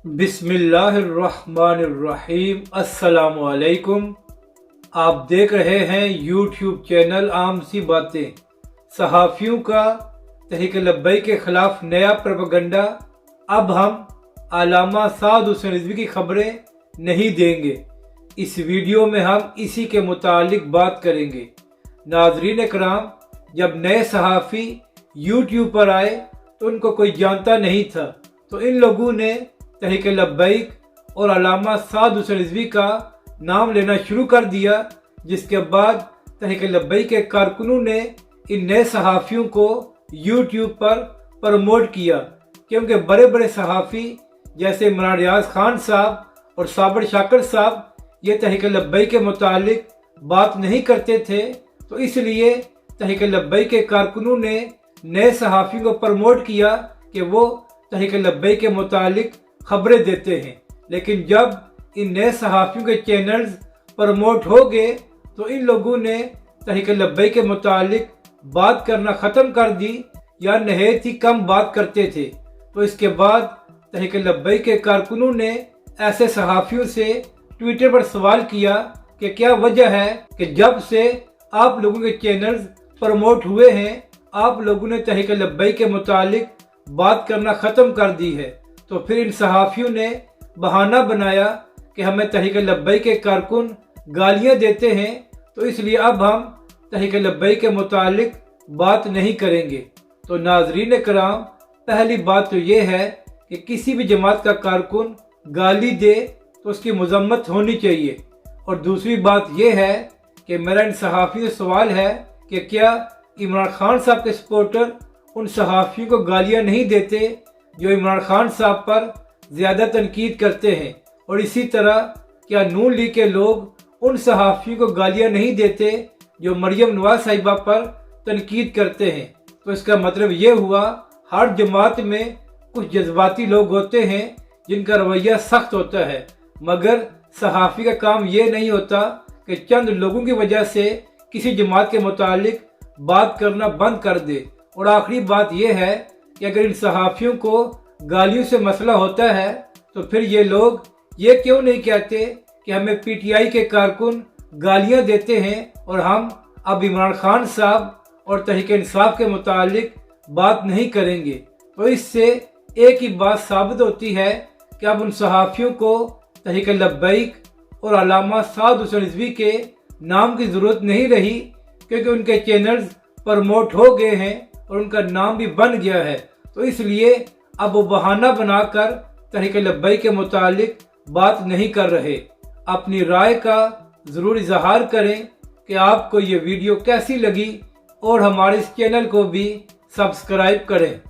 बिस्मिल्लाहिर्रहमानिर्रहीम। अस्सलामुअलैकुम। आप देख रहे हैं यूट्यूब चैनल आम सी बातें। सहाफ़ियों का तहरीक लब्बैक के खिलाफ नया प्रोपेगेंडा। अब हम अल्लामा साद हुसैन रिज़वी की खबरें नहीं देंगे। इस वीडियो में हम इसी के मुतालिक बात करेंगे। नाज़रीन इकराम, जब नए सहाफ़ी यूट्यूब पर आए तो उनको कोई जानता नहीं था, तो इन लोगों ने तहरीक लब्बैक और अल्लामा साद हुसैन रिज़वी का नाम लेना शुरू कर दिया, जिसके बाद तहरीक लब्बैक के कारकुनों ने इन नए सहाफ़ियों को यूट्यूब पर प्रमोट किया, क्योंकि बड़े बड़े सहाफ़ी जैसे इमरान रियाज खान साहब और साबिर शाकिर साहब ये तहरीक लब्बैक के मुतालिक बात नहीं करते थे। तो इसलिए तहरीक लब्बैक के कारकुनों ने नए सहाफ़ियों को प्रमोट किया कि वो तहरीक लब्बैक के मुतालिक खबरें देते हैं। लेकिन जब इन नए सहाफ़ियों के चैनल्स प्रमोट हो गए तो इन लोगों ने तहरीक लब्बैक के मुतालिक बात करना ख़त्म कर दी या नहायत ही कम बात करते थे। तो इसके बाद तहरीक लब्बैक के कारकुनों ने ऐसे सहाफ़ियों से ट्विटर पर सवाल किया कि क्या वजह है कि जब से आप लोगों के चैनल्स प्रमोट हुए हैं आप लोगों ने तहरीक लब्बैक के मुतालिक बात करना ख़त्म कर दी है। तो फिर इन सहाफ़ियों ने बहाना बनाया कि हमें तहरीक लब्बैक के कारकुन गालियां देते हैं, तो इसलिए अब हम तहरीक लब्बैक के मुतालिक बात नहीं करेंगे। तो नाज़रीन कराम, पहली बात तो ये है कि किसी भी जमात का कारकुन गाली दे तो उसकी मजम्मत होनी चाहिए। और दूसरी बात यह है कि मेरा इन सहाफ़ियों से सवाल है कि क्या इमरान खान साहब के सपोर्टर उन सहाफ़ियों को गालियां नहीं देते जो इमरान खान साहब पर ज़्यादा तनकीद करते हैं, और इसी तरह क्या नून लीग के लोग उन सहाफ़ियों को गालियां नहीं देते जो मरियम नवाज साहिबा पर तनकीद करते हैं। तो इसका मतलब ये हुआ हर जमात में कुछ जज्बाती लोग होते हैं जिनका रवैया सख्त होता है, मगर सहाफ़ी का काम ये नहीं होता कि चंद लोगों की वजह से किसी जमात के मुतालिक बात करना बंद कर दे। और आखिरी बात यह है कि अगर इन सहाफ़ियों को गालियों से मसला होता है तो फिर ये लोग ये क्यों नहीं कहते कि हमें पीटीआई के कारकुन गालियां देते हैं और हम अब इमरान खान साहब और तहरीक इंसाफ के मुतालिक बात नहीं करेंगे। तो इससे एक ही बात साबित होती है कि अब उन सहाफ़ियों को तहरीक लब्बैक और अल्लामा साद हुसैन रिज़वी के नाम की ज़रूरत नहीं रही, क्योंकि उनके चैनल्स प्रमोट हो गए हैं और उनका नाम भी बन गया है। तो इसलिए अब वो बहाना बनाकर तहरीक लब्बैक के मुतालिक बात नहीं कर रहे। अपनी राय का ज़रूर इजहार करें कि आपको ये वीडियो कैसी लगी और हमारे इस चैनल को भी सब्सक्राइब करें।